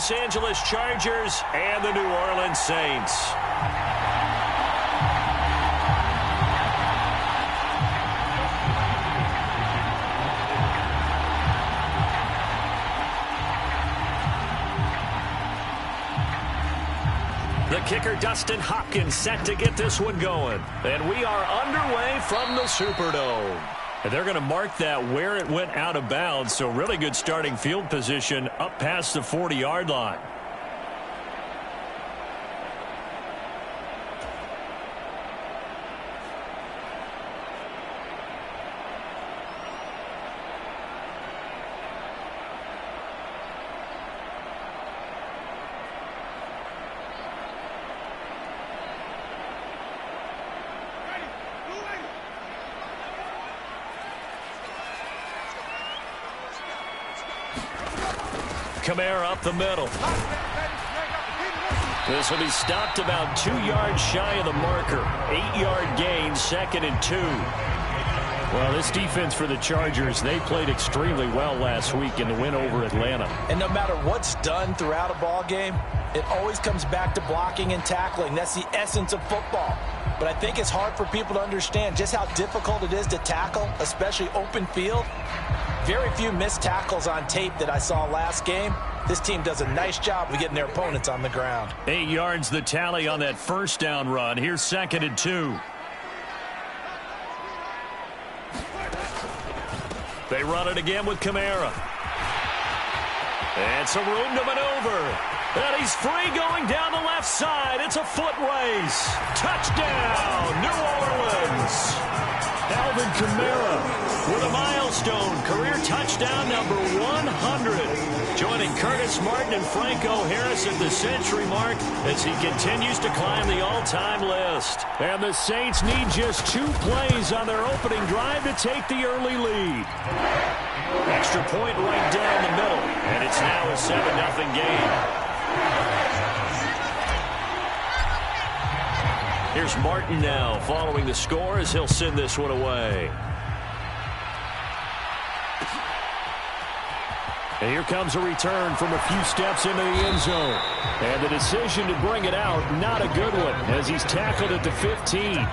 Los Angeles Chargers and the New Orleans Saints. The kicker, Dustin Hopkins, set to get this one going. And we are underway from the Superdome. And they're going to mark that where it went out of bounds, so really good starting field position up past the 40-yard line. Kamara up the middle. This will be stopped about 2 yards shy of the marker. 8-yard gain, 2nd and 2. Well, this defense for the Chargers, they played extremely well last week in the win over Atlanta. And no matter what's done throughout a ball game, it always comes back to blocking and tackling. That's the essence of football. But I think it's hard for people to understand just how difficult it is to tackle, especially open field. Very few missed tackles on tape that I saw last game. This team does a nice job of getting their opponents on the ground. 8 yards the tally on that first down run. Here's 2nd and 2. They run it again with Kamara. And some room to maneuver. And he's free going down the left side. It's a foot race. Touchdown, New Orleans. Alvin Kamara with a milestone career touchdown number 100. Joining Curtis Martin and Franco Harris at the century mark as he continues to climb the all-time list. And the Saints need just 2 plays on their opening drive to take the early lead. Extra point right down the middle, and it's now a 7-0 game. Here's Martin now following the score as he'll send this one away. And here comes a return from a few steps into the end zone. And the decision to bring it out, not a good one, as he's tackled at the 15.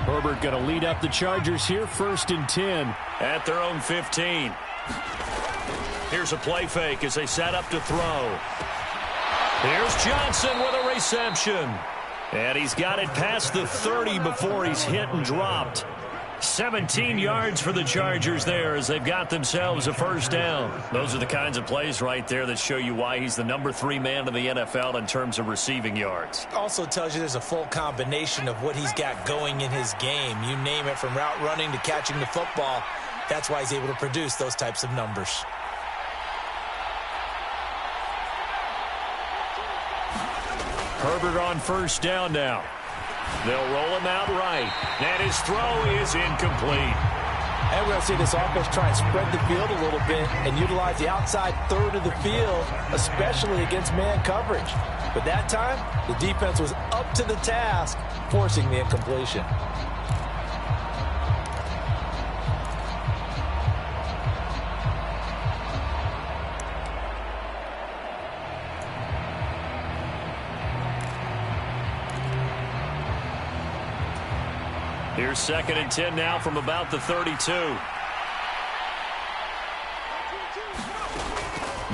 Herbert going to lead up the Chargers here, 1st and 10 at their own 15. Here's a play fake as they set up to throw. Here's Johnson with a reception. And he's got it past the 30 before he's hit and dropped. 17 yards for the Chargers there as they've got themselves a first down. Those are the kinds of plays right there that show you why he's the number 3 man in the NFL in terms of receiving yards. Also tells you there's a full combination of what he's got going in his game. You name it, from route running to catching the football. That's why he's able to produce those types of numbers. Herbert on first down now. They'll roll him out right. And his throw is incomplete. And we're going to see this offense try and spread the field a little bit and utilize the outside third of the field, especially against man coverage. But that time, the defense was up to the task, forcing the incompletion. Here's 2nd and 10 now from about the 32.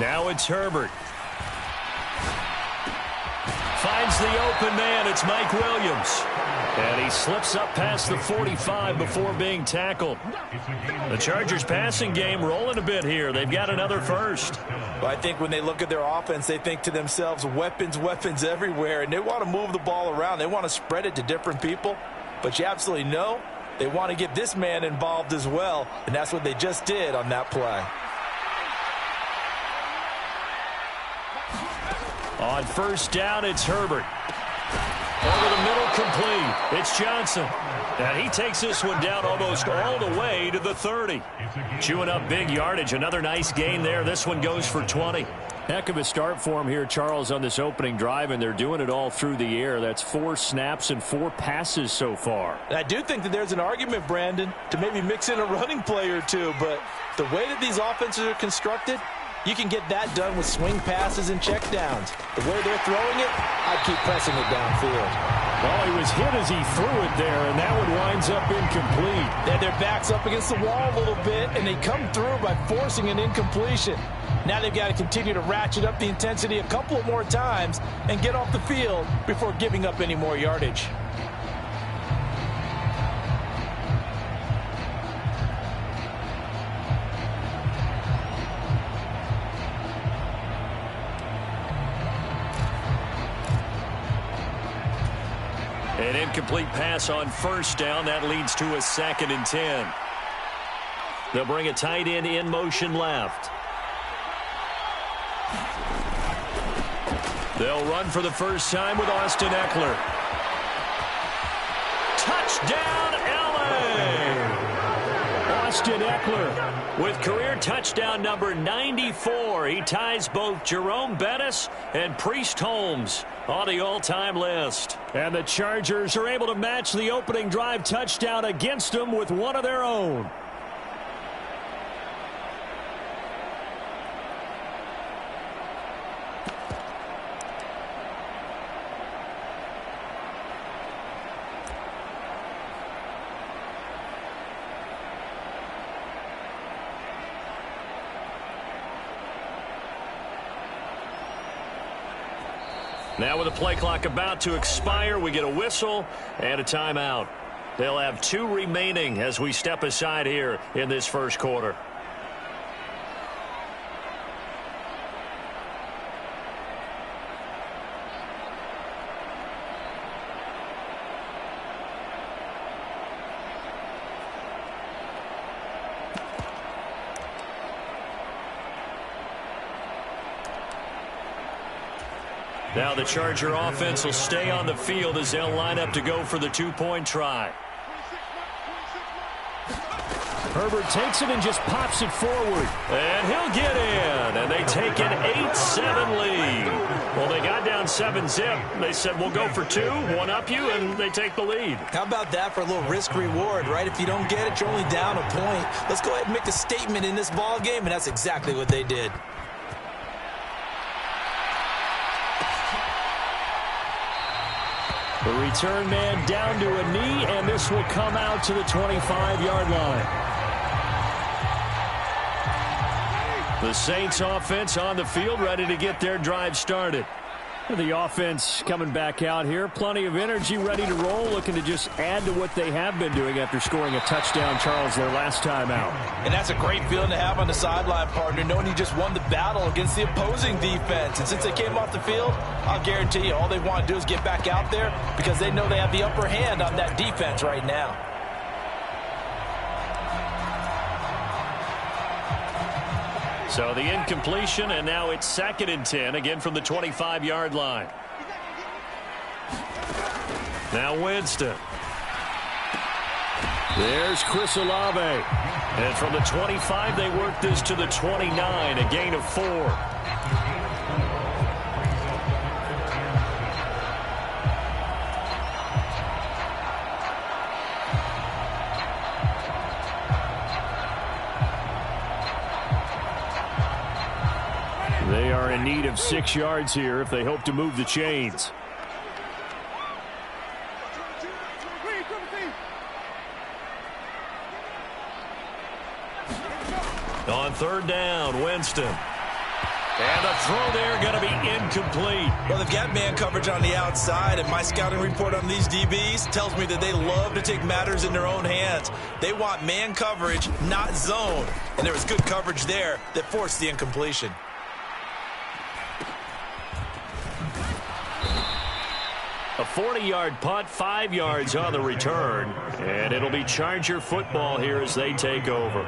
Now it's Herbert. Finds the open man. It's Mike Williams. And he slips up past the 45 before being tackled. The Chargers passing game rolling a bit here. They've got another first. Well, I think when they look at their offense, they think to themselves, weapons, weapons everywhere. And they want to move the ball around. They want to spread it to different people. But you absolutely know they want to get this man involved as well, and that's what they just did on that play. On first down, it's Herbert. Over the middle, complete. It's Johnson. And he takes this one down almost all the way to the 30. Chewing up big yardage. Another nice gain there. This one goes for 20. Heck of a start for him here, Charles, on this opening drive, and they're doing it all through the air. That's 4 snaps and 4 passes so far. And I do think that there's an argument, Brandon, to maybe mix in a running play or two, but the way that these offenses are constructed, you can get that done with swing passes and checkdowns. The way they're throwing it, I'd keep pressing it downfield. Well, he was hit as he threw it there, and that one winds up incomplete. They had their backs up against the wall a little bit, and they come through by forcing an incompletion. Now they've got to continue to ratchet up the intensity a couple of more times and get off the field before giving up any more yardage. An incomplete pass on first down. That leads to a 2nd and 10. They'll bring a tight end in motion left. They'll run for the first time with Austin Eckler. Touchdown, LA! Austin Eckler with career touchdown number 94. He ties both Jerome Bettis and Priest Holmes on the all-time list. And the Chargers are able to match the opening drive touchdown against them with one of their own. Now with the play clock about to expire, we get a whistle and a timeout. They'll have 2 remaining as we step aside here in this first quarter. Now the Charger offense will stay on the field as they'll line up to go for the 2-point try. Herbert takes it and just pops it forward. And he'll get in. And they take an 8-7 lead. Well, they got down 7-zip. They said, we'll go for 2, one up you, and they take the lead. How about that for a little risk-reward, right? If you don't get it, you're only down a point. Let's go ahead and make a statement in this ball game, and that's exactly what they did. The return man down to a knee, and this will come out to the 25-yard line. The Saints offense on the field, ready to get their drive started. The offense coming back out here. Plenty of energy, ready to roll, looking to just add to what they have been doing after scoring a touchdown, Charles, their last time out. And that's a great feeling to have on the sideline, partner, knowing you just won the battle against the opposing defense. And since they came off the field, I'll guarantee you all they want to do is get back out there because they know they have the upper hand on that defense right now. So the incompletion, and now it's 2nd and 10, again from the 25-yard line. Now Winston. There's Chris Olave. And from the 25, they work this to the 29, a gain of 4. They are in need of 6 yards here if they hope to move the chains. On 3rd down, Winston. And the throw there going to be incomplete. Well, they've got man coverage on the outside, and my scouting report on these DBs tells me that they love to take matters in their own hands. They want man coverage, not zone. And there was good coverage there that forced the incompletion. A 40-yard punt, 5 yards on the return. And it'll be Charger football here as they take over.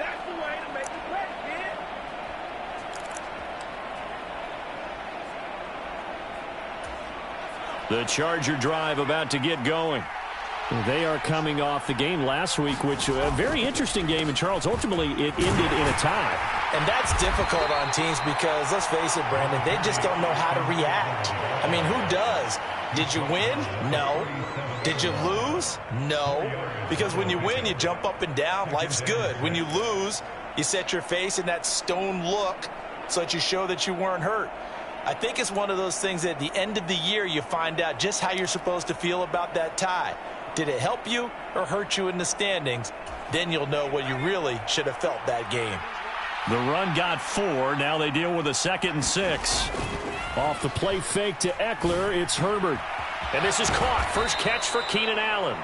That's the way to make the play, kid. The Charger drive about to get going. They are coming off the game last week, which was a very interesting game, and Charles, ultimately it ended in a tie. And that's difficult on teams because, let's face it, Brandon, they just don't know how to react. I mean, who does? Did you win? No. Did you lose? No. Because when you win, you jump up and down. Life's good. When you lose, you set your face in that stone look so that you show that you weren't hurt. I think it's one of those things that at the end of the year you find out just how you're supposed to feel about that tie. Did it help you or hurt you in the standings? Then you'll know what you really should have felt that game. The run got 4. Now they deal with a 2nd and 6. Off the play fake to Eckler, it's Herbert. And this is caught. First catch for Keenan Allen.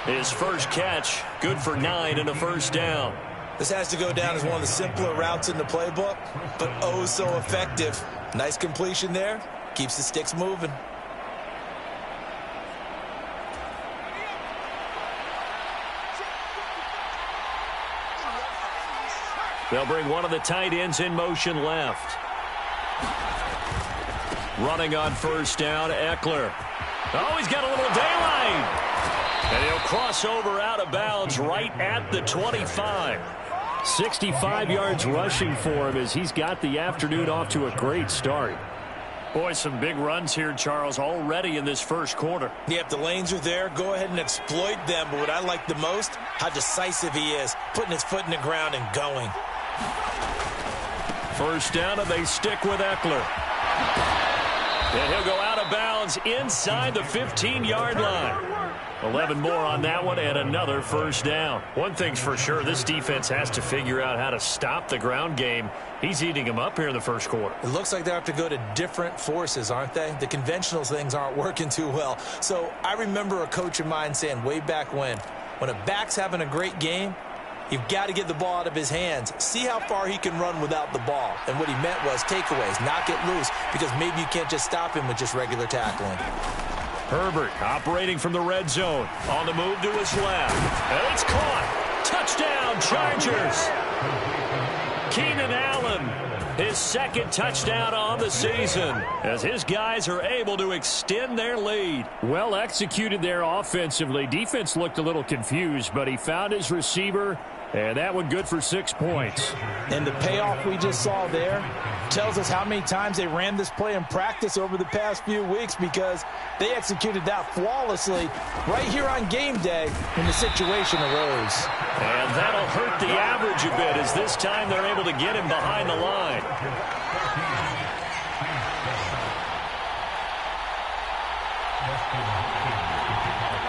His first catch, good for 9 and a first down. This has to go down as one of the simpler routes in the playbook, but oh so effective. Nice completion there. Keeps the sticks moving. They'll bring one of the tight ends in motion left. Running on first down, Eckler. Oh, he's got a little daylight. And he'll cross over out of bounds right at the 25. 65 yards rushing for him as he's got the afternoon off to a great start. Boy, some big runs here, Charles, already in this first quarter. Yeah, if the lanes are there, go ahead and exploit them. But what I like the most, how decisive he is, putting his foot in the ground and going. First down, and they stick with Eckler. And he'll go out of bounds inside the 15-yard line. 11 more on that one, and another first down. One thing's for sure, this defense has to figure out how to stop the ground game. He's eating them up here in the first quarter. It looks like they have to go to different forces, aren't they? The conventional things aren't working too well. So I remember a coach of mine saying way back when a back's having a great game, you've got to get the ball out of his hands. See how far he can run without the ball. And what he meant was takeaways, knock it loose, because maybe you can't just stop him with just regular tackling. Herbert operating from the red zone. On the move to his left. And it's caught. Touchdown, Chargers. Keenan Allen, his second touchdown on the season, as his guys are able to extend their lead. Well executed there offensively. Defense looked a little confused, but he found his receiver, and that one good for 6 points. And the payoff we just saw there tells us how many times they ran this play in practice over the past few weeks, because they executed that flawlessly right here on game day when the situation arose. And that'll hurt the average a bit, as this time they're able to get him behind the line.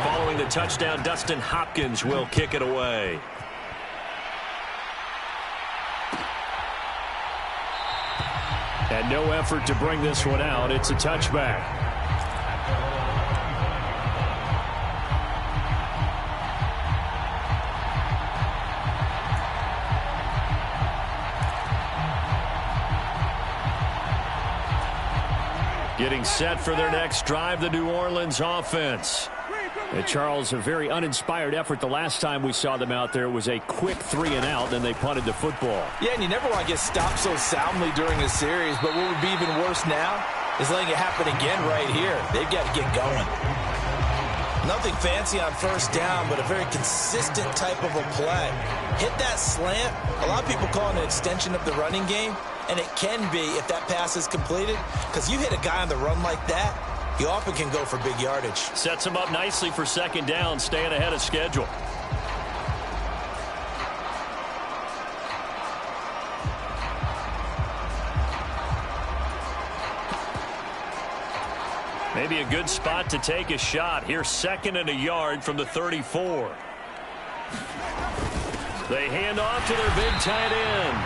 Following the touchdown, Dustin Hopkins will kick it away. And no effort to bring this one out. It's a touchback. Getting set for their next drive, the New Orleans offense. And Charles, a very uninspired effort the last time we saw them out there. It was a quick 3-and-out, then they punted the football. Yeah, and you never want to get stopped so soundly during a series, but what would be even worse now is letting it happen again right here. They've got to get going. Nothing fancy on first down, but a very consistent type of a play. Hit that slant. A lot of people call it an extension of the running game, and it can be if that pass is completed, because you hit a guy on the run like that, he often can go for big yardage. Sets him up nicely for second down, staying ahead of schedule. Maybe a good spot to take a shot. Here, 2nd and a yard from the 34. They hand off to their big tight end.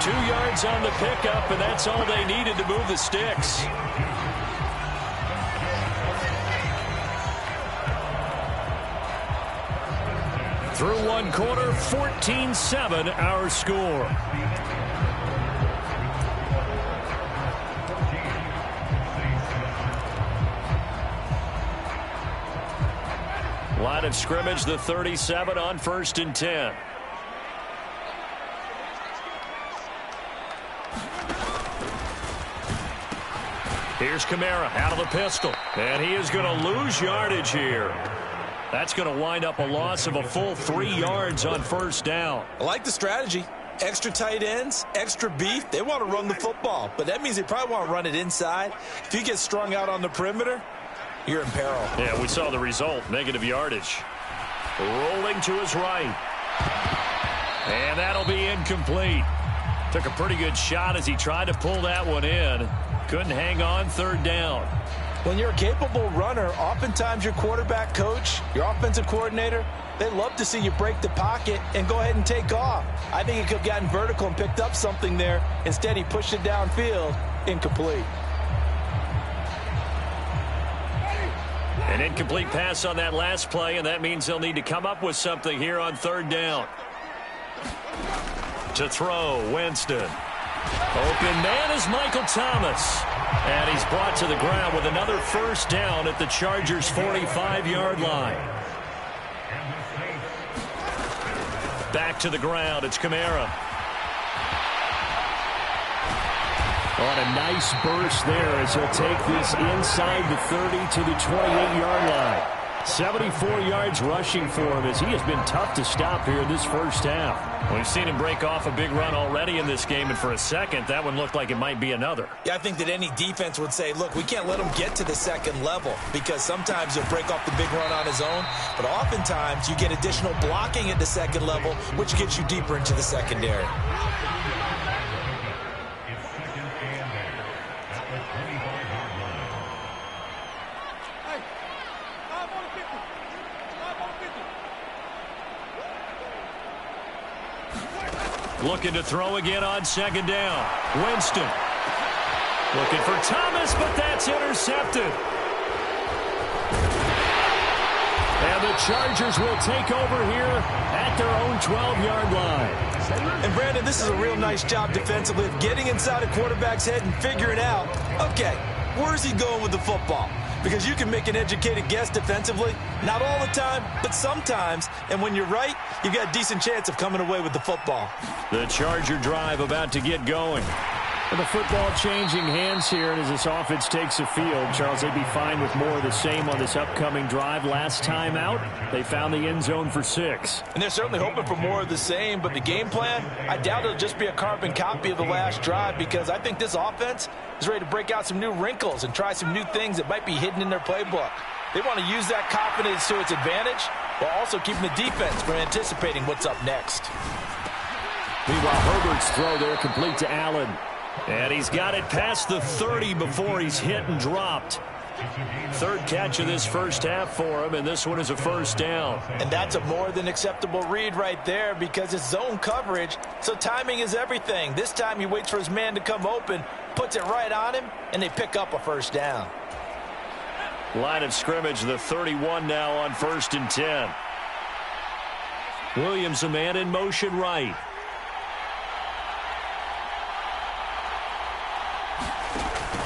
2 yards on the pickup, and that's all they needed to move the sticks. Through one quarter, 14-7 our score. Line of scrimmage, the 37 on 1st and 10. Here's Kamara out of the pistol. And he is going to lose yardage here. That's going to wind up a loss of a full 3 yards on first down. I like the strategy. Extra tight ends, extra beef. They want to run the football, but that means they probably want to run it inside. If you get strung out on the perimeter, you're in peril. Yeah, we saw the result. Negative yardage. Rolling to his right. And that'll be incomplete. Took a pretty good shot as he tried to pull that one in. Couldn't hang on, third down. When you're a capable runner, oftentimes your quarterback coach, your offensive coordinator, they love to see you break the pocket and go ahead and take off. I think he could have gotten vertical and picked up something there. Instead, he pushed it downfield. Incomplete. An incomplete pass on that last play, and that means they'll need to come up with something here on third down. To throw, Winston. Open man is Michael Thomas. And he's brought to the ground with another first down at the Chargers' 45-yard line. Back to the ground, it's Kamara. On a nice burst there as he'll take this inside the 30 to the 28-yard line. 74 yards rushing for him as he has been tough to stop here in this first half. We've seen him break off a big run already in this game, and for a second, that one looked like it might be another. Yeah, I think that any defense would say, look, we can't let him get to the second level because sometimes he'll break off the big run on his own, but oftentimes you get additional blocking at the second level, which gets you deeper into the secondary. Looking to throw again on second down. Winston. Looking for Thomas, but that's intercepted. And the Chargers will take over here at their own 12-yard line. And, Brandon, this is a real nice job defensively of getting inside a quarterback's head and figuring out, okay, where's he going with the football? Because you can make an educated guess defensively, not all the time, but sometimes. And when you're right, you've got a decent chance of coming away with the football. The Charger drive about to get going. And the football changing hands here, and as this offense takes the field, Charles, they'd be fine with more of the same on this upcoming drive. Last time out, they found the end zone for 6. And they're certainly hoping for more of the same, but the game plan, I doubt it'll just be a carbon copy of the last drive because I think this offense is ready to break out some new wrinkles and try some new things that might be hidden in their playbook. They want to use that confidence to its advantage while also keeping the defense from anticipating what's up next. Meanwhile, Herbert's throw there complete to Allen. And he's got it past the 30 before he's hit and dropped. Third catch of this first half for him, and this one is a first down. And that's a more than acceptable read right there because it's zone coverage, so timing is everything. This time he waits for his man to come open, puts it right on him, and they pick up a first down. Line of scrimmage, the 31 now on 1st and 10. Williams, a man in motion right.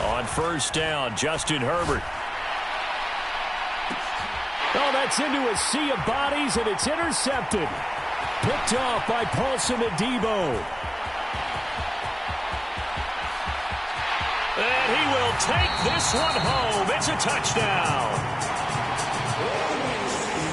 On first down, Justin Herbert. Oh, that's into a sea of bodies, and it's intercepted. Picked off by Paulson Adebo. And he will take this one home. It's a touchdown.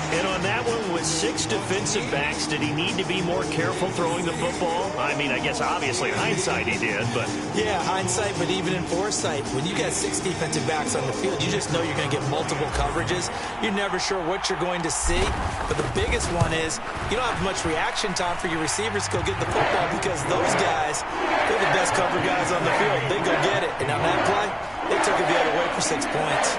And on that one, with 6 defensive backs, did he need to be more careful throwing the football? I mean, I guess obviously hindsight he did, but... Yeah, hindsight, but even in foresight, when you got 6 defensive backs on the field, you just know you're going to get multiple coverages. You're never sure what you're going to see. But the biggest one is you don't have much reaction time for your receivers to go get the football because those guys, they're the best cover guys on the field. They go get it. And on that play, they took it the other way for 6 points.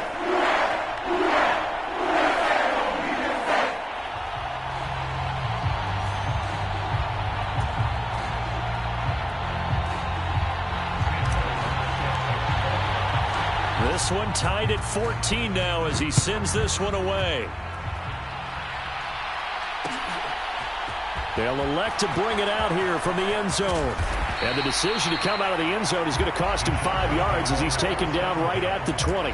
This one tied at 14 now as he sends this one away. They'll elect to bring it out here from the end zone. And the decision to come out of the end zone is going to cost him 5 yards as he's taken down right at the 20.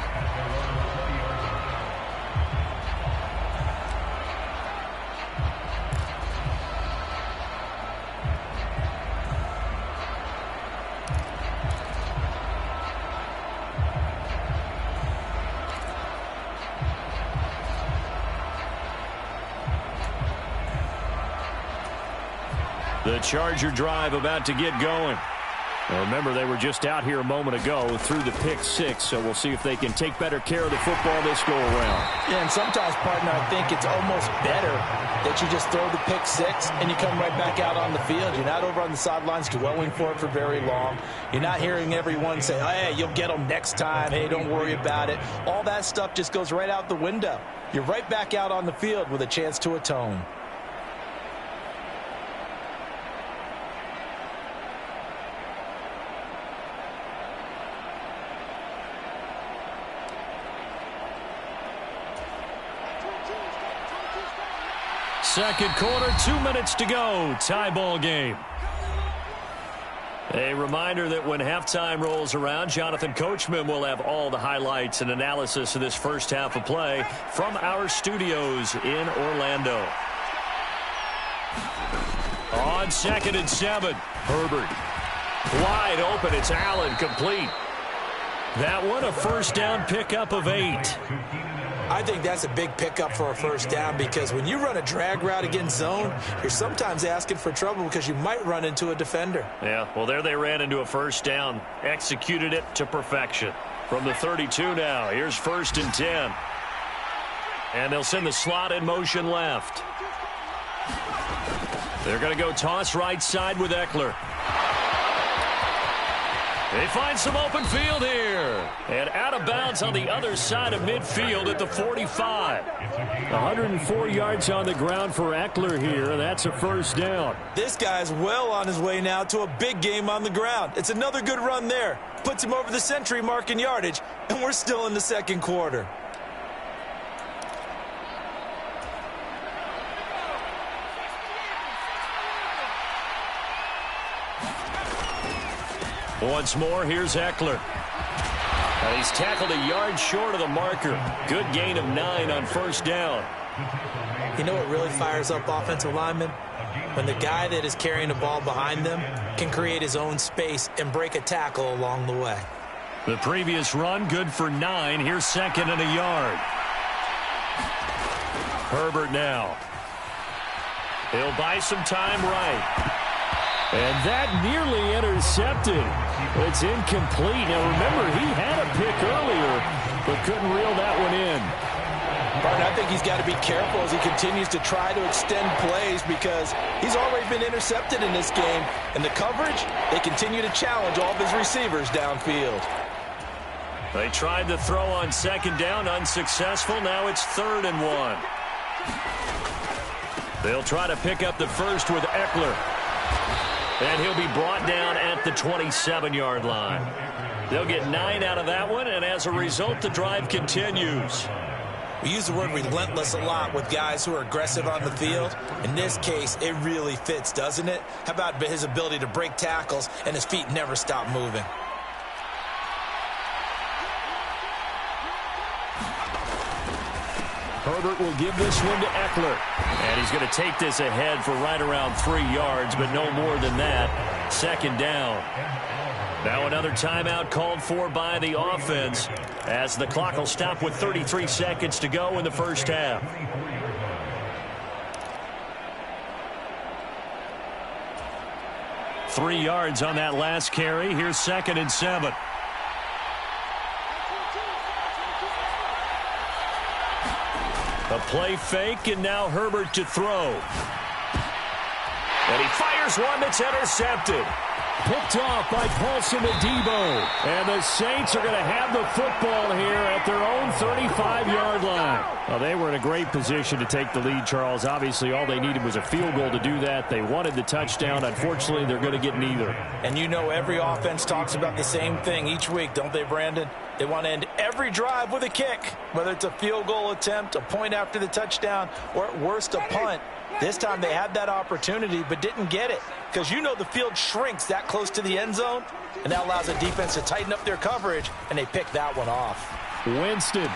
The Charger drive about to get going. Now remember, they were just out here a moment ago through the pick six, so we'll see if they can take better care of the football this go-around. Yeah, and sometimes, partner, I think it's almost better that you just throw the pick six and you come right back out on the field. You're not over on the sidelines dwelling for it for very long. You're not hearing everyone say, hey, you'll get them next time. Hey, don't worry about it. All that stuff just goes right out the window. You're right back out on the field with a chance to atone. Second quarter, 2 minutes to go. Tie ball game. A reminder that when halftime rolls around, Jonathan Coachman will have all the highlights and analysis of this first half of play from our studios in Orlando. On 2nd and 7, Herbert. Wide open, it's Allen, complete. That one, a first down pickup of 8. I think that's a big pickup for a first down because when you run a drag route against zone, you're sometimes asking for trouble because you might run into a defender. Yeah, well, there they ran into a first down. Executed it to perfection. From the 32 now, here's 1st and 10. And they'll send the slot in motion left. They're going to go toss right side with Eckler. They find some open field here. And out of bounds on the other side of midfield at the 45. 104 yards on the ground for Eckler here. That's a first down. This guy's well on his way now to a big game on the ground. It's another good run there. Puts him over the century mark in yardage, and we're still in the second quarter. Once more, here's Eckler. And he's tackled a yard short of the marker. Good gain of 9 on first down. You know what really fires up offensive linemen? When the guy that is carrying the ball behind them can create his own space and break a tackle along the way. The previous run, good for 9. Here's 2nd and a yard. Herbert now. He'll buy some time right. And that nearly intercepted. It's incomplete. Now, remember, he had a pick earlier, but couldn't reel that one in. But I think he's got to be careful as he continues to try to extend plays because he's already been intercepted in this game. And the coverage, they continue to challenge all of his receivers downfield. They tried to throw on 2nd down, unsuccessful. Now it's 3rd and 1. They'll try to pick up the first with Eckler. And he'll be brought down at the 27-yard line. They'll get 9 out of that one, and as a result, the drive continues. We use the word relentless a lot with guys who are aggressive on the field. In this case, it really fits, doesn't it? How about his ability to break tackles and his feet never stop moving? Herbert will give this one to Eckler. And he's going to take this ahead for right around 3 yards, but no more than that. 2nd down. Now another timeout called for by the offense as the clock will stop with 33 seconds to go in the first half. Three yards on that last carry. Here's 2nd and 7. A play fake, and now Herbert to throw. And he fires one that's intercepted. Picked off by Paulson Adebo. And the Saints are going to have the football here at their own 35-yard line. Well, they were in a great position to take the lead, Charles. Obviously, all they needed was a field goal to do that. They wanted the touchdown. Unfortunately, they're going to get neither. And you know every offense talks about the same thing each week, don't they, Brandon? They want to end every drive with a kick, whether it's a field goal attempt, a point after the touchdown, or at worst a punt. This time they had that opportunity but didn't get it because you know the field shrinks that close to the end zone, and that allows the defense to tighten up their coverage, and they pick that one off. Winston.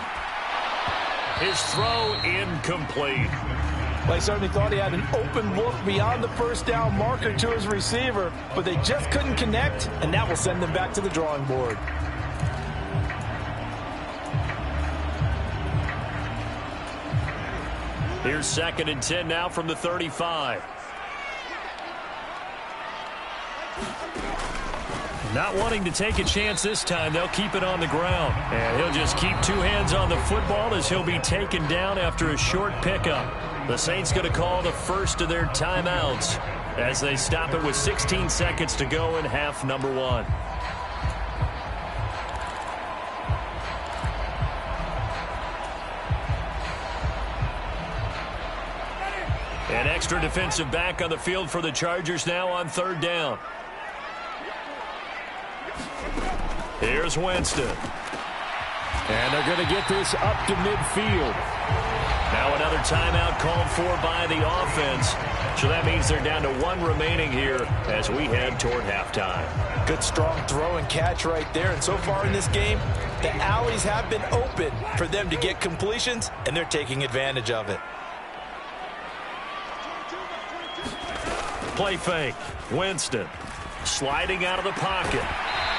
His throw incomplete. Well, he certainly thought he had an open look beyond the first down marker to his receiver, but they just couldn't connect, and that will send them back to the drawing board. Here's 2nd and 10 now from the 35. Not wanting to take a chance this time, they'll keep it on the ground. And he'll just keep two hands on the football as he'll be taken down after a short pickup. The Saints going to call the first of their timeouts as they stop it with 16 seconds to go in half number 1. An extra defensive back on the field for the Chargers now on 3rd down. Here's Winston. And they're going to get this up to midfield. Now another timeout called for by the offense. So that means they're down to 1 remaining here as we head toward halftime. Good strong throw and catch right there. And so far in this game, the alleys have been open for them to get completions, and they're taking advantage of it. Play fake. Winston sliding out of the pocket.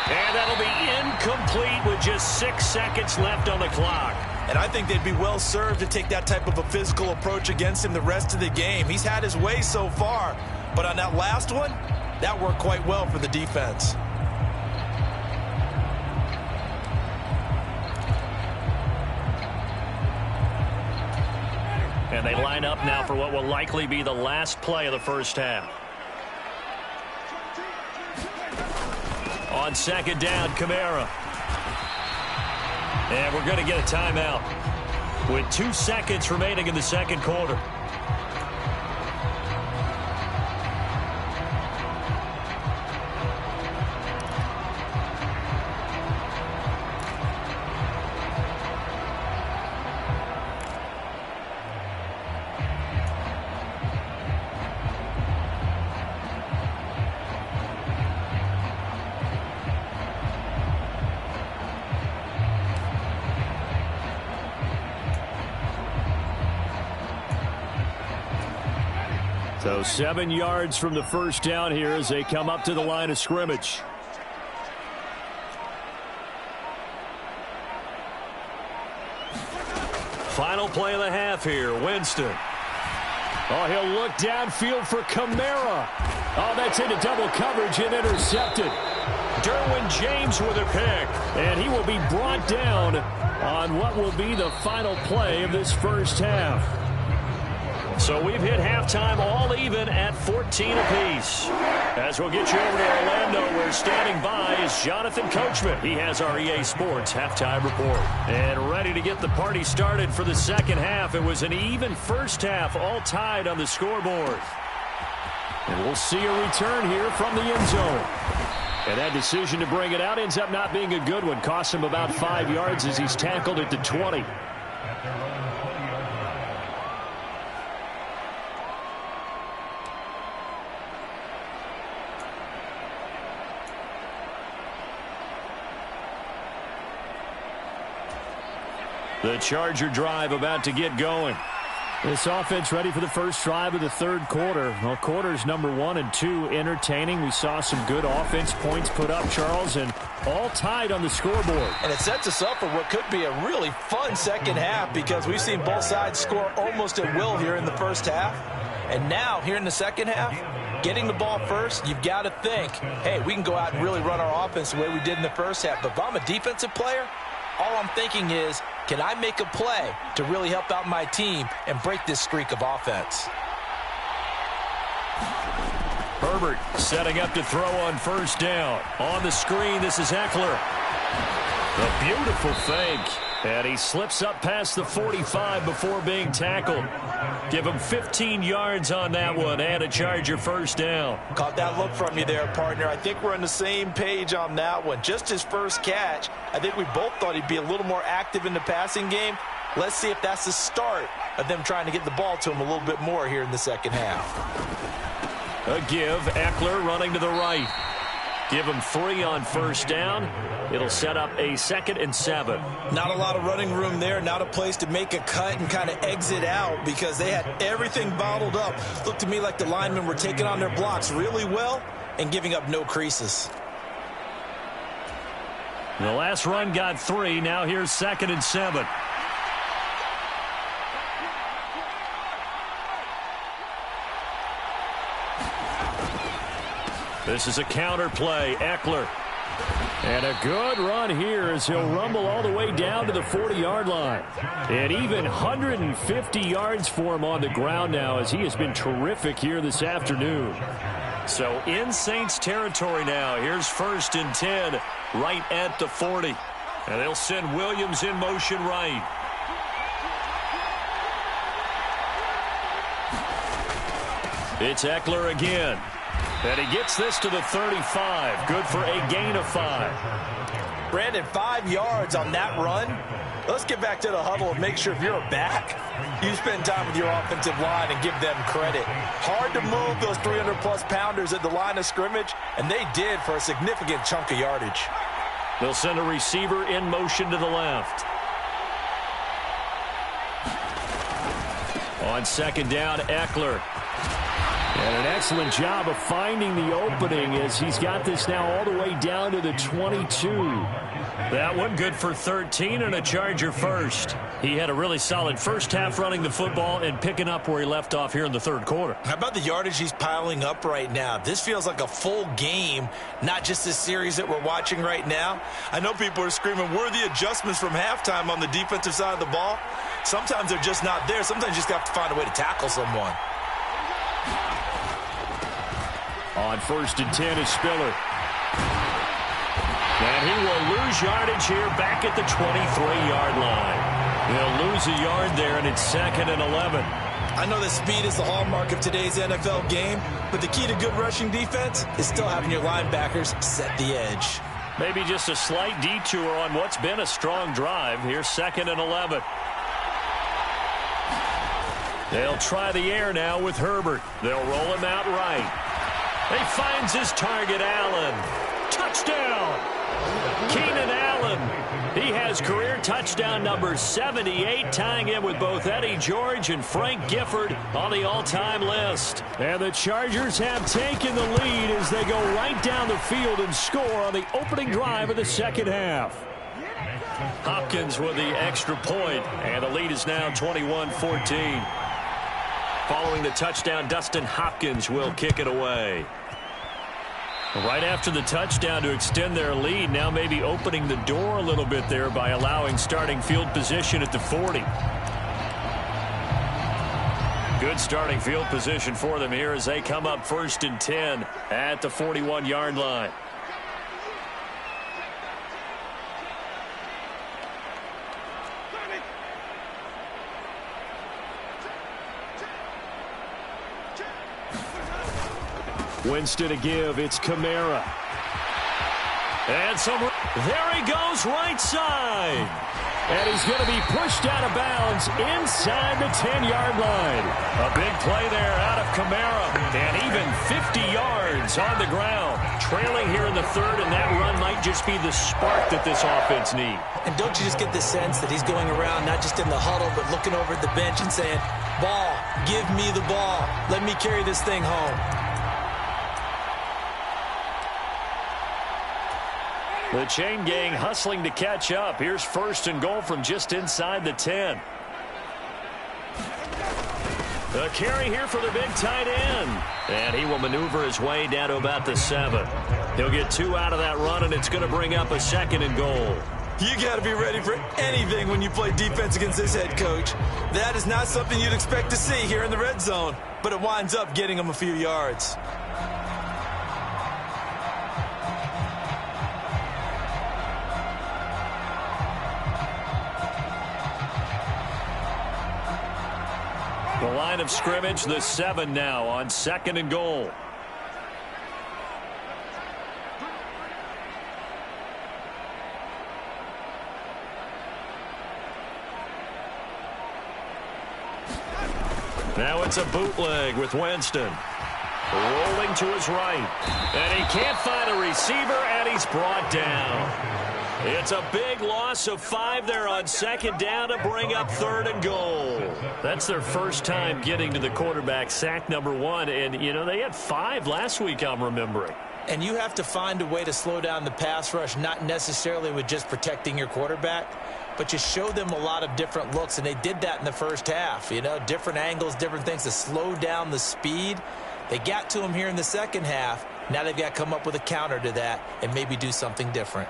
And that'll be incomplete with just 6 seconds left on the clock. And I think they'd be well served to take that type of a physical approach against him the rest of the game. He's had his way so far, but on that last one, that worked quite well for the defense. And they line up now for what will likely be the last play of the first half. On 2nd down, Kamara. And we're going to get a timeout with 2 seconds remaining in the second quarter. So 7 yards from the first down here as they come up to the line of scrimmage. Final play of the half here. Winston. Oh, he'll look downfield for Kamara. Oh, that's into double coverage and intercepted. Derwin James with a pick. And he will be brought down on what will be the final play of this first half. So we've hit halftime all even at 14 apiece. As we'll get you over to Orlando, where standing by is Jonathan Coachman. He has our EA Sports halftime report. And ready to get the party started for the second half. It was an even first half, all tied on the scoreboard. And we'll see a return here from the end zone. And that decision to bring it out ends up not being a good one. Cost him about 5 yards as he's tackled at the 20. The Charger drive about to get going. This offense ready for the first drive of the third quarter. Well, quarters number 1 and 2 entertaining. We saw some good offense points put up, Charles, and all tied on the scoreboard. And it sets us up for what could be a really fun second half because we've seen both sides score almost at will here in the first half. And now, here in the second half, getting the ball first, you've got to think, hey, we can go out and really run our offense the way we did in the first half. But if I'm a defensive player, all I'm thinking is, can I make a play to really help out my team and break this streak of offense? Herbert setting up to throw on first down. On the screen, this is Eckler. A beautiful fake. And he slips up past the 45 before being tackled. Give him 15 yards on that one and a Charger first down. Caught that look from you there, partner. I think we're on the same page on that one. Just his first catch, I think we both thought he'd be a little more active in the passing game. Let's see if that's the start of them trying to get the ball to him a little bit more here in the second half. A give. Eckler running to the right. Give him 3 on first down. It'll set up a 2nd and 7. Not a lot of running room there. Not a place to make a cut and kind of exit out because they had everything bottled up. Looked to me like the linemen were taking on their blocks really well and giving up no creases. The last run got 3. Now here's 2nd and 7. This is a counter play. Eckler And a good run here as he'll rumble all the way down to the 40-yard line. And even 150 yards for him on the ground now as he has been terrific here this afternoon. So in Saints territory now. Here's 1st and 10 right at the 40. And they'll send Williams in motion right. It's Eckler again. And he gets this to the 35. Good for a gain of 5. Brandon, 5 yards on that run. Let's get back to the huddle and make sure if you're a back, you spend time with your offensive line and give them credit. Hard to move those 300-plus pounders at the line of scrimmage, and they did for a significant chunk of yardage. They'll send a receiver in motion to the left. On 2nd down, Eckler. And an excellent job of finding the opening as he's got this now all the way down to the 22. That one good for 13 and a Charger first. He had a really solid first half running the football and picking up where he left off here in the 3rd quarter. How about the yardage he's piling up right now? This feels like a full game, not just this series that we're watching right now. I know people are screaming, where are the adjustments from halftime on the defensive side of the ball? Sometimes they're just not there. Sometimes you just have to find a way to tackle someone. On 1st and 10 is Spiller. And he will lose yardage here back at the 23-yard line. He'll lose a yard there, and it's 2nd and 11. I know that speed is the hallmark of today's NFL game, but the key to good rushing defense is still having your linebackers set the edge. Maybe just a slight detour on what's been a strong drive. Here's 2nd and 11. They'll try the air now with Herbert. They'll roll him out right. He finds his target, Allen. Touchdown! Keenan Allen. He has career touchdown number 78, tying him with both Eddie George and Frank Gifford on the all-time list. And the Chargers have taken the lead as they go right down the field and score on the opening drive of the 2nd half. Hopkins with the extra point, and the lead is now 21-14. Following the touchdown, Dustin Hopkins will kick it away. Right after the touchdown to extend their lead, now maybe opening the door a little bit there by allowing starting field position at the 40. Good starting field position for them here as they come up 1st and 10 at the 41-yard line. Winston to give. It's Kamara. And there he goes right side. And he's going to be pushed out of bounds inside the 10-yard line. A big play there out of Kamara. And even 50 yards on the ground. Trailing here in the 3rd, and that run might just be the spark that this offense needs. And don't you just get the sense that he's going around not just in the huddle, but looking over at the bench and saying, ball, give me the ball. Let me carry this thing home. The chain gang hustling to catch up. Here's 1st and goal from just inside the 10. The carry here for the big tight end. And he will maneuver his way down to about the 7. He'll get 2 out of that run, and it's going to bring up a 2nd and goal. You got to be ready for anything when you play defense against this head coach. That is not something you'd expect to see here in the red zone, but it winds up getting him a few yards. The line of scrimmage, the 7 now on 2nd and goal. Now it's a bootleg with Winston. Rolling to his right. And he can't find a receiver, and he's brought down. It's a big loss of 5 there on 2nd down to bring up 3rd and goal. That's their first time getting to the quarterback, sack number 1. And, you know, they had 5 last week, I'm remembering. And you have to find a way to slow down the pass rush, not necessarily with just protecting your quarterback, but you show them a lot of different looks, and they did that in the first half. You know, different angles, different things to slow down the speed. They got to him here in the second half. Now they've got to come up with a counter to that and maybe do something different.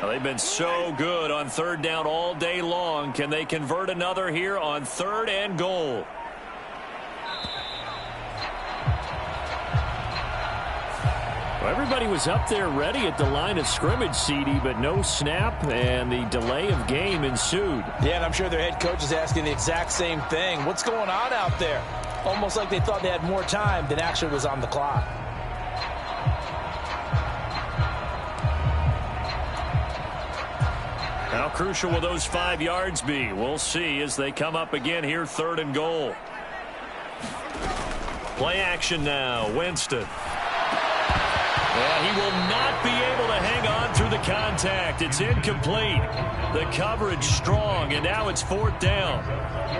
Well, they've been so good on third down all day long. Can they convert another here on 3rd and goal? Well, everybody was up there ready at the line of scrimmage, CD, but no snap, and the delay of game ensued. Yeah, and I'm sure their head coach is asking the exact same thing. What's going on out there? Almost like they thought they had more time than actually was on the clock. How crucial will those 5 yards be? We'll see as they come up again here, 3rd and goal. Play action now, Winston. Well, he will not be able to hang on through the contact. It's incomplete. The coverage strong, and now it's 4th down.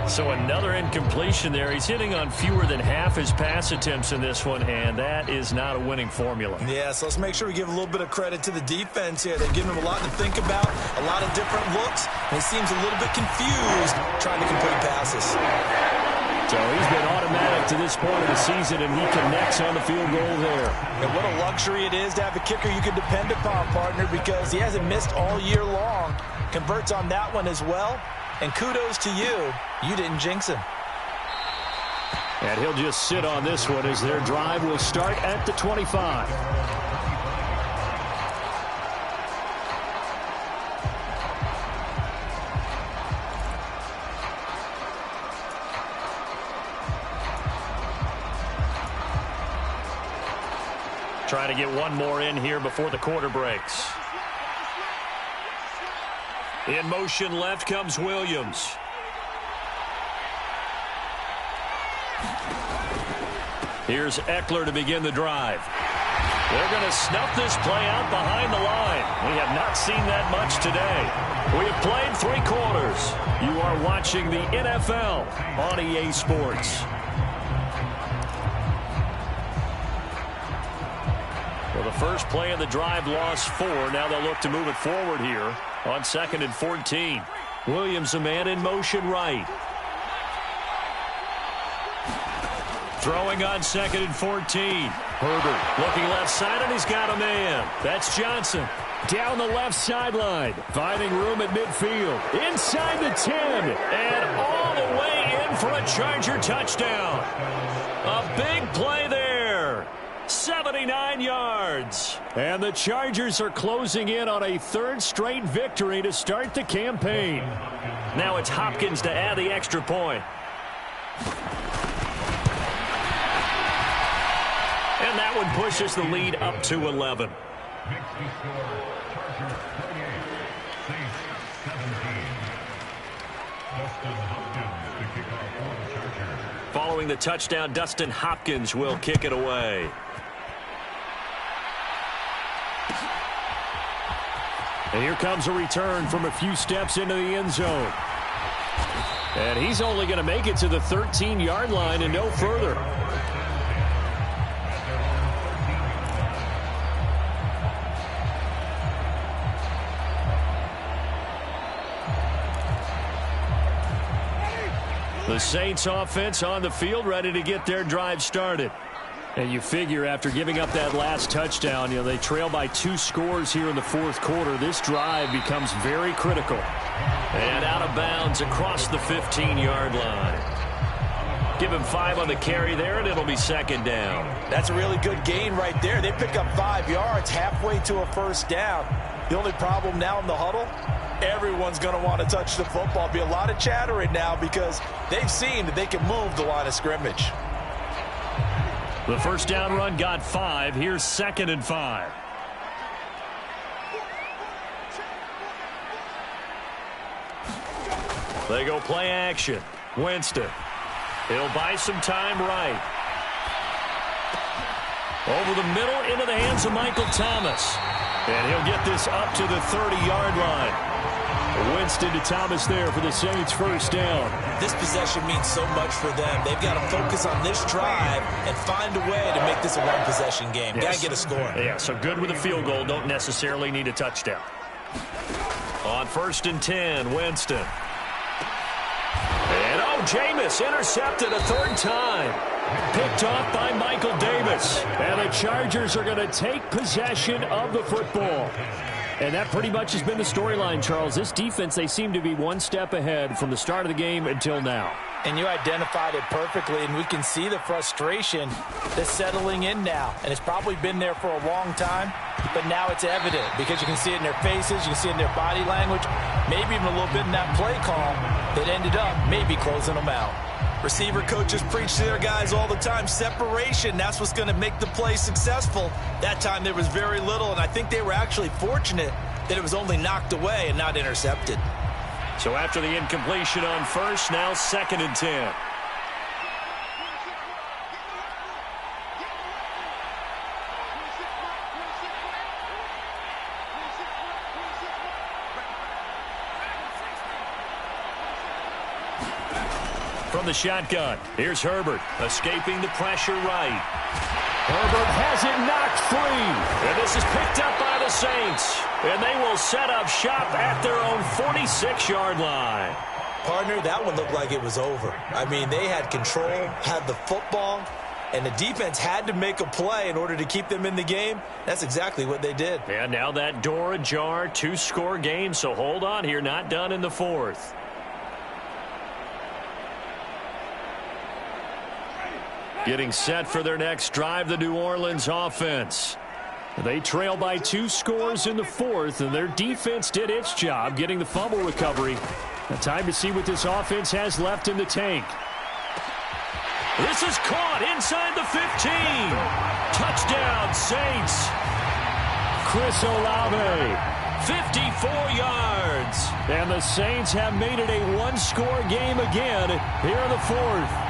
So another incompletion there. He's hitting on fewer than half his pass attempts in this one, and that is not a winning formula. Yeah, so let's make sure we give a little bit of credit to the defense here. They've given him a lot to think about, a lot of different looks, and he seems a little bit confused trying to complete passes. So he's been automatic to this point of the season, and he connects on the field goal there. And what a luxury it is to have a kicker you can depend upon, partner, because he hasn't missed all year long. Converts on that one as well. And kudos to you. You didn't jinx him. And he'll just sit on this one as their drive will start at the 25. Trying to get one more in here before the quarter breaks. In motion left comes Williams. Here's Eckler to begin the drive. They're going to snuff this play out behind the line. We have not seen that much today. We have played 3 quarters. You are watching the NFL on EA Sports. Well, the first play of the drive lost 4. Now they'll look to move it forward here on 2nd and 14. Williams, a man in motion right. Throwing on 2nd and 14. Herbert looking left side, and he's got a man. That's Johnson. Down the left sideline. Finding room at midfield. Inside the 10. And all the way in for a Charger touchdown. A big play there. 79 yards. And the Chargers are closing in on a 3rd straight victory to start the campaign. Now it's Hopkins to add the extra point. And that one pushes the lead up to 11. Following the touchdown, Dustin Hopkins will kick it away. And here comes a return from a few steps into the end zone. And he's only going to make it to the 13-yard line and no further. The Saints offense on the field, ready to get their drive started. And you figure after giving up that last touchdown, they trail by 2 scores here in the 4th quarter. This drive becomes very critical. And out of bounds across the 15-yard line. Give him 5 on the carry there, and it'll be 2nd down. That's a really good gain right there. They pick up 5 yards halfway to a 1st down. The only problem now in the huddle, everyone's going to want to touch the football. Be a lot of chattering now because they've seen that they can move the line of scrimmage. The 1st down run got 5. Here's 2nd and 5. They go play action. Winston. He'll buy some time right. Over the middle into the hands of Michael Thomas. And he'll get this up to the 30-yard line. Winston to Thomas there for the Saints' 1st down. This possession means so much for them. They've got to focus on this drive and find a way to make this a one-possession game. Yes. Got to get a score. Yeah, so good with a field goal. Don't necessarily need a touchdown. On 1st and 10, Winston. And Jameis intercepted a 3rd time. Picked off by Michael Davis. And the Chargers are going to take possession of the football. And that pretty much has been the storyline, Charles. This defense, they seem to be one step ahead from the start of the game until now. And you identified it perfectly, and we can see the frustration that's settling in now. And it's probably been there for a long time, but now it's evident because you can see it in their faces, you can see it in their body language, maybe even a little bit in that play call that ended up maybe closing them out. Receiver coaches preach to their guys all the time. Separation, that's what's going to make the play successful. That time there was very little, and I think they were actually fortunate that it was only knocked away and not intercepted. So after the incompletion on first, now 2nd and 10. From the shotgun, here's Herbert, escaping the pressure right. Herbert has it knocked free. And this is picked up by the Saints. And they will set up shop at their own 46-yard line. Partner, that one looked like it was over. I mean, they had control, had the football, and the defense had to make a play in order to keep them in the game. That's exactly what they did. And now that door ajar, 2-score game, so hold on here, not done in the 4th. Getting set for their next drive, the New Orleans offense. They trail by 2 scores in the 4th, and their defense did its job getting the fumble recovery. Now time to see what this offense has left in the tank. This is caught inside the 15. Touchdown, Saints. Chris Olave, 54 yards. And the Saints have made it a 1-score game again here in the 4th.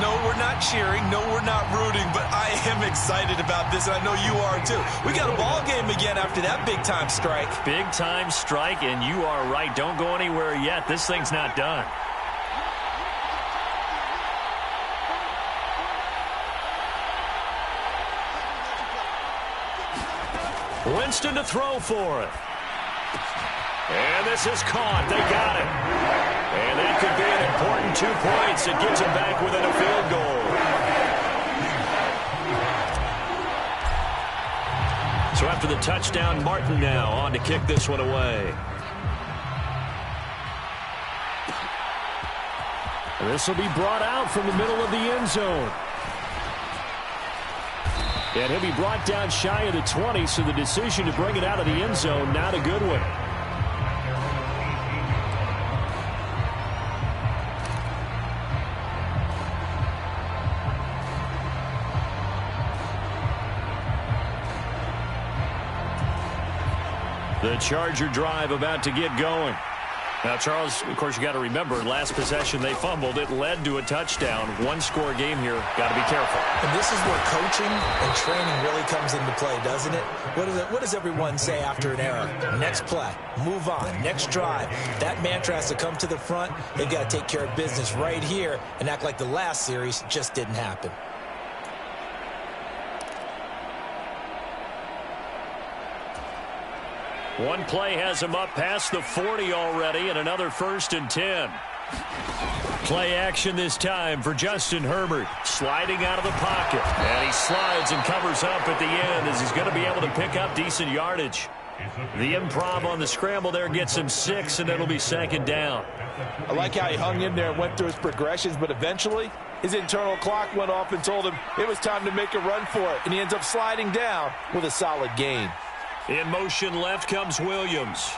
No, we're not cheering. No, we're not rooting, but I am excited about this, and I know you are too. We got a ball game again after that big-time strike. Big-time strike, and you are right. Don't go anywhere yet. This thing's not done. Winston to throw for it. And this is caught. They got it. And that could be an important 2 points. It gets them back within a field goal. So after the touchdown, Martin now on to kick this one away. And this will be brought out from the middle of the end zone. And he'll be brought down shy of the 20, so the decision to bring it out of the end zone, not a good one. The Charger drive about to get going. Now, Charles, of course, you got to remember, last possession they fumbled. It led to a touchdown. 1-score game here. Got to be careful. And this is where coaching and training really comes into play, doesn't it? What does everyone say after an error? Next play, move on, next drive. That mantra has to come to the front. They've got to take care of business right here and act like the last series just didn't happen. One play has him up past the 40 already, and another 1st and 10. Play action this time for Justin Herbert. Sliding out of the pocket. And he slides and covers up at the end as he's going to be able to pick up decent yardage. The improv on the scramble there gets him 6, and it'll be 2nd down. I like how he hung in there and went through his progressions, but eventually his internal clock went off and told him it was time to make a run for it, and he ends up sliding down with a solid gain. In motion left comes Williams.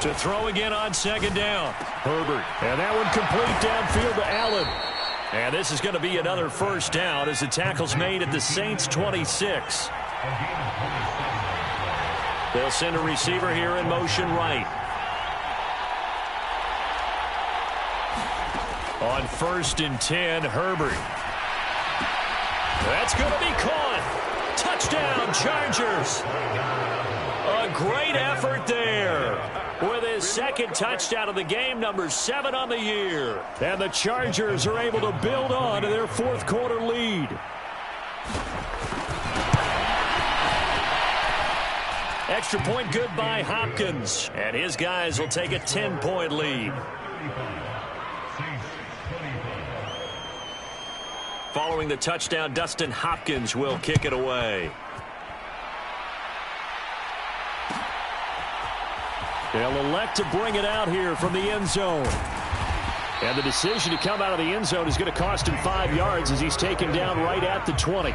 To throw again on 2nd down. Herbert. And that one complete downfield to Allen. And this is going to be another 1st down as the tackle's made at the Saints 26. They'll send a receiver here in motion right. On 1st and 10, Herbert. That's going to be caught. Touchdown, Chargers. A great effort there. With his 2nd touchdown of the game, number 7 on the year. And the Chargers are able to build on to their 4th quarter lead. Extra point good by Hopkins. And his guys will take a 10-point lead. Following the touchdown, Dustin Hopkins will kick it away. They'll elect to bring it out here from the end zone. And the decision to come out of the end zone is going to cost him 5 yards as he's taken down right at the 20.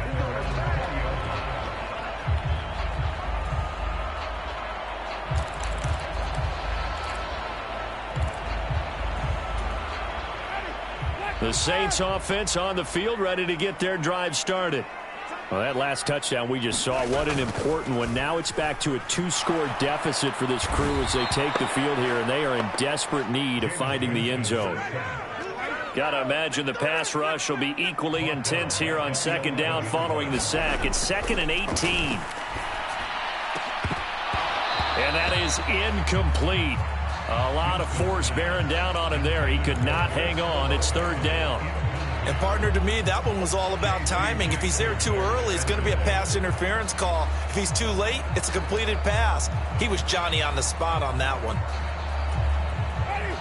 The Saints offense on the field, ready to get their drive started. Well, that last touchdown we just saw, what an important one. Now it's back to a 2-score deficit for this crew as they take the field here, and they are in desperate need of finding the end zone. Got to imagine the pass rush will be equally intense here on second down following the sack. It's 2nd and 18. And that is incomplete. A lot of force bearing down on him there. He could not hang on. It's 3rd down. And, partner, to me, that one was all about timing. If he's there too early, it's going to be a pass interference call. If he's too late, it's a completed pass. He was Johnny on the spot on that one.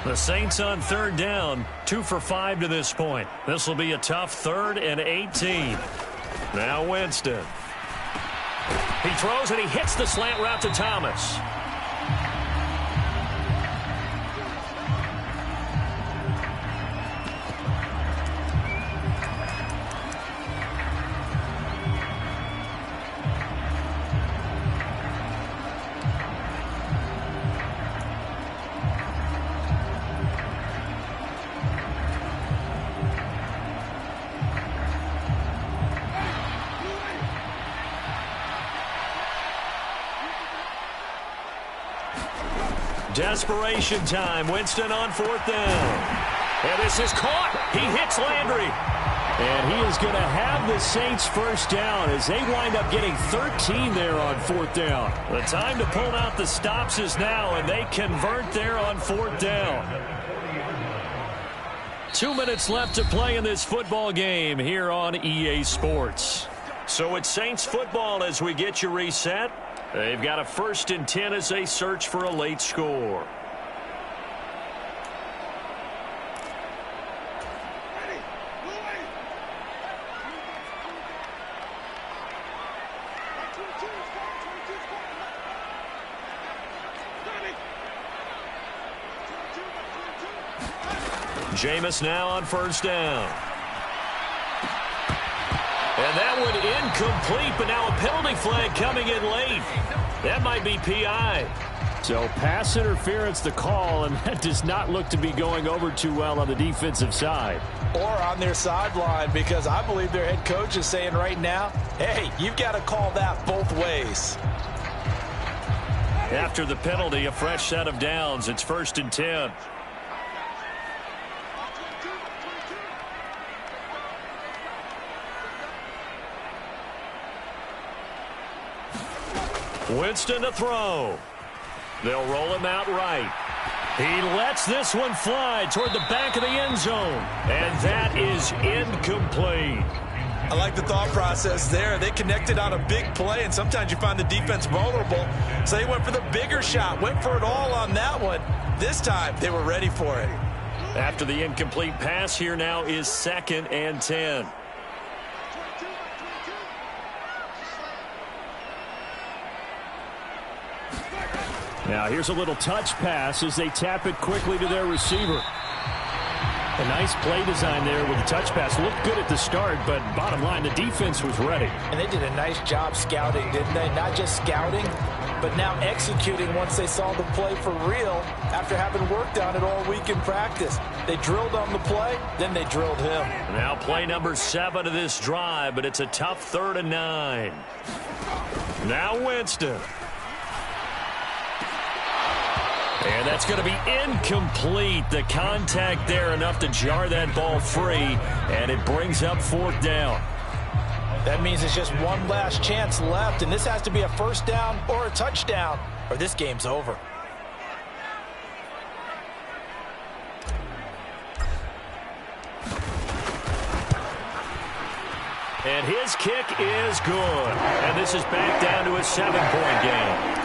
The Saints on 3rd down, 2 for 5 to this point. This will be a tough 3rd and 18. Now Winston. He throws and he hits the slant route to Thomas. Desperation time. Winston on 4th down. And this is caught. He hits Landry. And he is going to have the Saints first down as they wind up getting 13 there on 4th down. The time to pull out the stops is now, and they convert there on 4th down. 2 minutes left to play in this football game here on EA Sports. So it's Saints football as we get you reset. They've got a 1st and 10 as they search for a late score. Jameis now on 1st down. And that one incomplete, but now a penalty flag coming in late. That might be PI. So pass interference the call, and that does not look to be going over too well on the defensive side. Or on their sideline, because I believe their head coach is saying right now, hey, you've got to call that both ways. After the penalty, a fresh set of downs. It's 1st and 10. Winston to throw. They'll roll him out right. He lets this one fly toward the back of the end zone. And that is incomplete. I like the thought process there. They connected on a big play, and sometimes you find the defense vulnerable. So they went for the bigger shot, went for it all on that one. This time, they were ready for it. After the incomplete pass, here now is 2nd and 10. Now here's a little touch pass as they tap it quickly to their receiver. A nice play design there with the touch pass. Looked good at the start, but bottom line, the defense was ready. And they did a nice job scouting, didn't they? Not just scouting, but now executing once they saw the play for real after having worked on it all week in practice. They drilled on the play, then they drilled him. Now play number 7 of this drive, but it's a tough 3rd and 9. Now Winston. And that's going to be incomplete. The contact there enough to jar that ball free, and it brings up 4th down. That means it's just one last chance left, and this has to be a 1st down or a touchdown, or this game's over. And his kick is good. And this is back down to a 7-point game.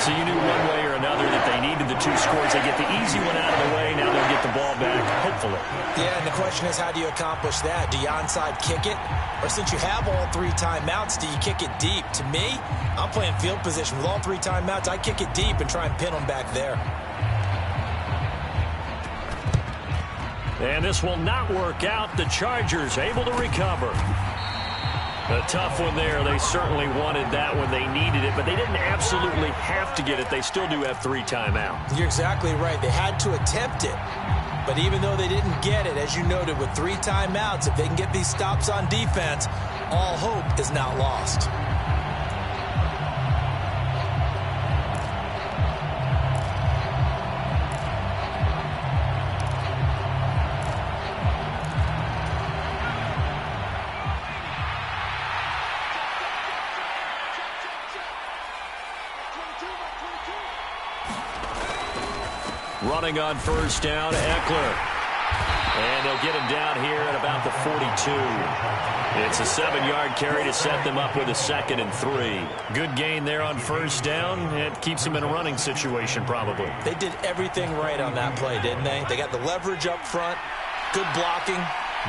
So you knew one way or another that they needed the 2 scores. They get the easy one out of the way. Now they'll get the ball back, hopefully. Yeah, and the question is, how do you accomplish that? Do you onside kick it? Or since you have all 3 timeouts, do you kick it deep? To me, I'm playing field position. With all 3 timeouts, I kick it deep and try and pin them back there. And this will not work out. The Chargers able to recover. A tough one there. They certainly wanted that when they needed it, but they didn't absolutely have to get it. They still do have 3 timeouts. You're exactly right. They had to attempt it. But even though they didn't get it, as you noted, with 3 timeouts, if they can get these stops on defense, all hope is not lost. Running on first down, Eckler. And they'll get him down here at about the 42. It's a 7-yard carry to set them up with a 2nd and 3. Good gain there on first down. It keeps them in a running situation, probably. They did everything right on that play, didn't they? They got the leverage up front, good blocking,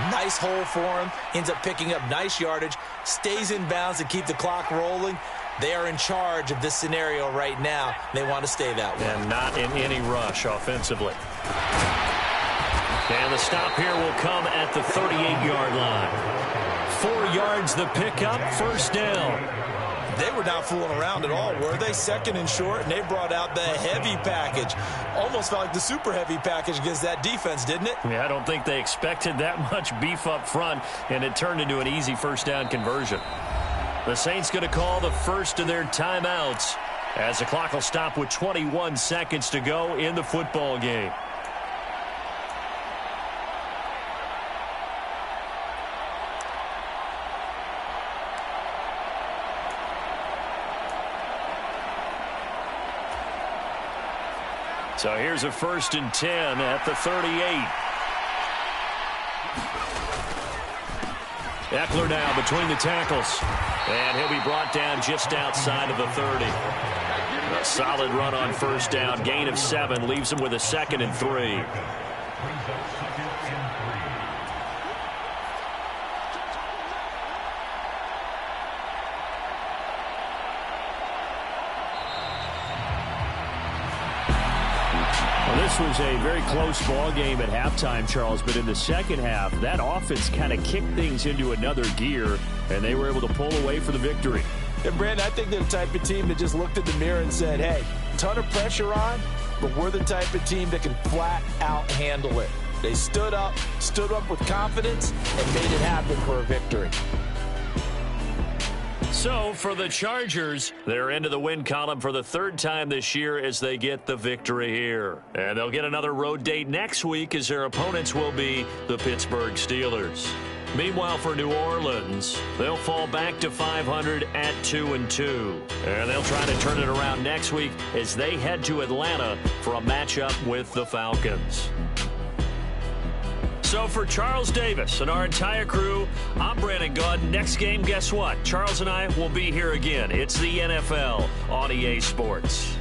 nice hole for him, ends up picking up nice yardage, stays in bounds to keep the clock rolling. They are in charge of this scenario right now. They want to stay that way. And not in any rush offensively. And the stop here will come at the 38-yard line. 4 yards the pickup, first down. They were not fooling around at all, were they? 2nd and short, and they brought out the heavy package. Almost felt like the super heavy package against that defense, didn't it? Yeah, I don't think they expected that much beef up front, and it turned into an easy first down conversion. The Saints going to call the first of their timeouts as the clock will stop with 21 seconds to go in the football game. So here's a 1st and 10 at the 38. Eckler now between the tackles. And he'll be brought down just outside of the 30. A solid run on first down. Gain of 7 leaves him with a 2nd and 3. This was a very close ball game at halftime, Charles, but in the second half, that offense kind of kicked things into another gear, and they were able to pull away for the victory. And, Brandon, I think they're the type of team that just looked in the mirror and said, hey, ton of pressure on, but we're the type of team that can flat out handle it. They stood up with confidence, and made it happen for a victory. So, for the Chargers, they're into the win column for the 3rd time this year as they get the victory here. And they'll get another road date next week as their opponents will be the Pittsburgh Steelers. Meanwhile, for New Orleans, they'll fall back to 500 at 2-2. And they'll try to turn it around next week as they head to Atlanta for a matchup with the Falcons. So for Charles Davis and our entire crew, I'm Brandon Gunn. Next game, guess what? Charles and I will be here again. It's the NFL on EA Sports.